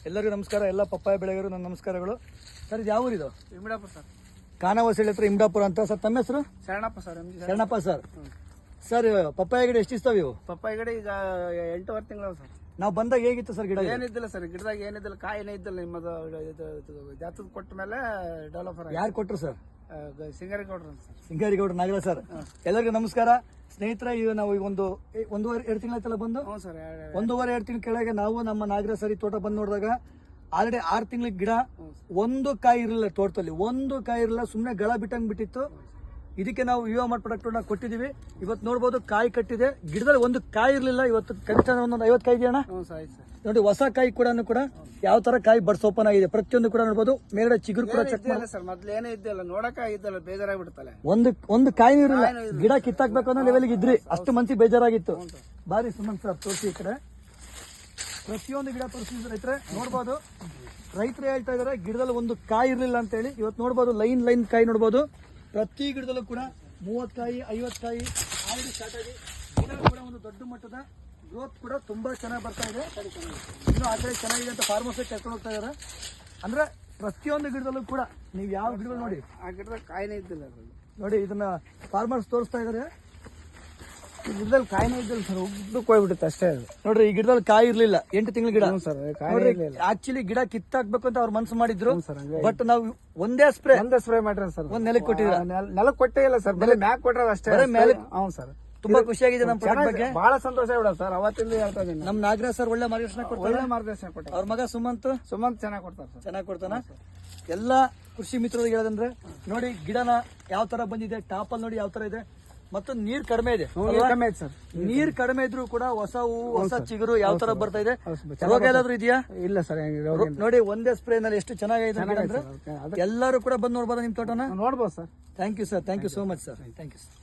ಎಲ್ಲರಿಗೂ ನಮಸ್ಕಾರ. ಎಲ್ಲ ಪಪ್ಪಾಯ ಬೆಳೆಗರು ನನ್ನ ನಮಸ್ಕಾರಗಳು. ಸರ್ ಇದು ಯಾವ ಊರಿದು? ಇಮ್ಡಾಪುರ ಸರ್. ಖಾನಾವಸಳ್ಳಿ ಹತ್ರ ಇಮ್ಡಾಪುರ ಅಂತ. ಸರ್ ತಮ್ಮ ಹೆಸರು? Sharanappa sir. Sharanappa sir. Sir papaya ಗಿಡ ಎಷ್ಟು ಇಸ್ತಾವ ಇವು? ಪಪ್ಪಾಯ ಗಿಡ ಈಗ 8 ತಿಂಗಳು ಸರ್. ನಾವು ಬಂದಾಗ ಹೇಗಿತ್ತು ಸರ್ ಗಿಡ? ಏನಿದ್ದಿಲ್ಲ ಸರ್, ಗಿಡದಾಗ ಏನಿದ್ದಿಲ್ಲ, ಕಾಯಿನೇ ಇದ್ದಿಲ್ಲ. ನಿಮ್ಮದು ಜಾತದ ಕೊಟ್ಟ ಮೇಲೆ ಡೆವಲಪರ್. ಯಾರು ಕೊಟ್ರು ಸರ್? ಸಿಂಗಾರಿಗೌಡ್ರು ಸರ್. ಸಿಂಗಾರಿಗೌಡ್ರು ನಾಗರ ಸರ್. ಎಲ್ಲರಿಗೂ ನಮಸ್ಕಾರ ಸ್ನೇಹಿತರೆ. ಈಗ ನಾವು ಈಗ ಒಂದೂವರೆ 2 ತಿಂಗಳ ಬಂದು ಹ್ಞೂ ಸರ್. 1.5 ತಿಂಗಳ ಕೆಳಗೆ ನಾವು ನಮ್ಮ ನಾಗರ ಸರಿ ತೋಟ ಬಂದು ನೋಡಿದಾಗ ಆಲ್ರೆಡಿ 6 ತಿಂಗಳ ಗಿಡ, ಒಂದು ಕಾಯಿ ಇರಲಿಲ್ಲ ತೋಟದಲ್ಲಿ, ಒಂದು ಕಾಯಿ ಇರಲಿಲ್ಲ, ಸುಮ್ಮನೆ ಗಳ ಬಿಟ್ಟಂಗ್ ಬಿಟ್ಟಿತ್ತು. ಇದಕ್ಕೆ ನಾವು ಯುವ ಮಾರ್ಟ್ ಪ್ರಾಡಕ್ಟ್ ಕೊಟ್ಟಿದ್ದೀವಿ. ಇವತ್ತು ನೋಡ್ಬೋದು ಕಾಯಿ ಕಟ್ಟಿದೆ, ಗಿಡದಲ್ಲಿ ಒಂದು ಕಾಯಿ ಇರಲಿಲ್ಲ. ಇವತ್ತು ಕನಿಷ್ಠ ಒಂದೊಂದು 50 ಕಾಯಿ ಇದೆಯಣ್ಣ ನೋಡಿ. ಹೊಸ ಕಾಯಿ ಕೂಡ ಯಾವ ತರ ಕಾಯಿ ಬಡ್ಸ್ ಓಪನ್ ಆಗಿದೆ, ಪ್ರತಿಯೊಂದು ಕೂಡ ನೋಡ್ಬೋದು. ಮೇಲ್ಗಡೆ ಚಿಗುರು ಕೂಡ ಚೆಕ್ ಮಾಡಿ ಸರ್. ಮೊದ್ಲು ಏನೂ ಇದ್ದಿಲ್ಲ, ನೋಡಕ ಇದ್ದಲ್ಲ, ಬೇಜಾರಾಗ್ಬಿಡ್ತಲ್ಲ. ಒಂದು ಕಾಯಿ ಇರಲಿಲ್ಲ, ಗಿಡ ಕಿತ್ತಾಕ್ಬೇಕು ಅನ್ನೋ ಲೆವೆಲ್ಗೆ ಇದ್ರಿ, ಅಷ್ಟು ಮನ್ಸಿಗೆ ಬೇಜಾರಾಗಿತ್ತು. ಬಾರಿ ಸುಮನ್ ಸರ್ ತೋರಿಸಿ ಈ ಕಡೆ ಪ್ರತಿಯೊಂದು ಗಿಡ ತೋರಿಸಿದ್ರೆ ರೈತರೆ ನೋಡ್ಬೋದು. ರೈತರು ಹೇಳ್ತಾ ಇದಾರೆ ಗಿಡದಲ್ಲಿ ಒಂದು ಕಾಯಿ ಇರಲಿಲ್ಲ ಅಂತ ಹೇಳಿ. ಇವತ್ತು ನೋಡ್ಬೋದು ಲೈನ್ ಕಾಯಿ ನೋಡ್ಬೋದು. ಪ್ರತಿ ಗಿಡದಲ್ಲೂ ಕೂಡ 30 ಕಾಯಿ 50 ಕಾಯಿ ಆಲ್ರೆಡಿ ಸ್ಟಾರ್ಟ್ ಆಗಿ ಗಿಡ ಕೂಡ ಒಂದು ದೊಡ್ಡ ಮಟ್ಟದ ಗ್ರೋತ್ ಕೂಡ ತುಂಬಾ ಚೆನ್ನಾಗಿ ಬರ್ತಾ ಇದೆ. ಇನ್ನು ಆ ಕಡೆ ಚೆನ್ನಾಗಿದೆ ಅಂತ ಫಾರ್ಮರ್ಸ್ ಕರ್ಕೊಂಡು ಹೋಗ್ತಾ ಇದಾರೆ. ಅಂದ್ರೆ ಪ್ರತಿಯೊಂದು ಗಿಡದಲ್ಲೂ ಕೂಡ ನೀವು ಯಾವ ಗಿಡಗಳು ನೋಡಿ, ಆ ಗಿಡದಾಗ ಕಾಯಿನೇ ಇದ್ದಿಲ್ಲ ನೋಡಿ. ಇದನ್ನ ಫಾರ್ಮರ್ಸ್ ತೋರಿಸ್ತಾ ಇದಾರೆ. ಈ ಗಿಡದಲ್ಲಿ ಕಾಯಿನೇ ಇದ್ದಿಲ್ಲ ಸರ್, ಉದ್ದಕ್ಕೆ ಹೋಗ್ಬಿಡುತ್ತೆ ಅಷ್ಟೇ. ನೋಡ್ರಿ ಈ ಗಿಡದಲ್ಲಿ ಕಾಯಿ ಇರ್ಲಿಲ್ಲ, 8 ತಿಂಗಳ ಗಿಡ ಸರ್. ಆಕ್ಚುಲಿ ಗಿಡ ಕಿತ್ತಾಕ್ಬೇಕು ಅಂತ ಅವ್ರು ಮನ್ಸು ಮಾಡಿದ್ರು. ಬಟ್ ನಾವು ಒಂದೇ ಸ್ಪ್ರೇ ಮಾಡ್ರಿ ಸರ್. ಒಂದ್ ನೆಲಕ್ಕೆ ಕೊಟ್ಟಿದ್ರ, ನೆಲಕ್ಕೆ ಕೊಟ್ಟೇ ಇಲ್ಲ ಸರ್, ಬರೀ ಮ್ಯಾಕ್ ಕೊಟ್ರ ಅಷ್ಟೇ. ಹೌದು ಸರ್. ತುಂಬಾ ಖುಷಿಯಾಗಿದೆ ನಮ್ಮ ಪ್ರಾಡಕ್ಟ್ ಬಗ್ಗೆ. ಬಹಳ ಸಂತೋಷ ಬಿಡ ಸರ್. ಅವತ್ತಿಂದ ಹೇಳ್ತಾ ಇದ್ದೀನಿ. ನಮ್ ನಾಗರಾಜ್ ಸರ್ ಒಳ್ಳೆ ಮಾರ್ಗದರ್ಶನ ಕೊಡ್ತಾರೆ. ಒಳ್ಳೆ ಮಾರ್ಗದರ್ಶನ ಕೊಟ್ಟ. ಅವ್ರ ಮಗ ಸುಮಂತ್ ಚೆನ್ನಾಗಿ ಕೊಡ್ತಾರೆ ಸರ್. ಚೆನ್ನಾಗಿ ಕೊಡ್ತಾನ. ಎಲ್ಲಾ ಕೃಷಿ ಮಿತ್ರರಿಗೆ ಹೇಳೋದಂದ್ರೆ ನೋಡಿ ಗಿಡನ ಯಾವ ತರ ಬಂದಿದೆ, ಟಾಪ್ ಅಲ್ಲಿ ನೋಡಿ ಯಾವ ತರ ಇದೆ, ಮತ್ತು ನೀರ್ ಕಡಿಮೆ ಇದೆ. ನೀರ್ ಕಡಿಮೆ ಇದ್ರು ಕೂಡ ಹೊಸ ಹೂವು, ಹೊಸ ಚಿಗುರು ಯಾವ ತರ ಬರ್ತಾ ಇದೆ. ರೋಗ ಏನಾದ್ರು ಇದೆಯಾ? ಇಲ್ಲ ಸರ್. ನೋಡಿ ಒಂದೇ ಸ್ಪ್ರೇ ನಲ್ಲಿ ಎಷ್ಟು ಚೆನ್ನಾಗಿದೆ ಅಂದ್ರೆ ಎಲ್ಲರೂ ಕೂಡ ಬಂದು ನೋಡ್ಬೋದು ನಿಮ್ ತೋಟನ. ನೋಡ್ಬೋದು sir. Thank you sir. Thank you so much sir. Thank you sir.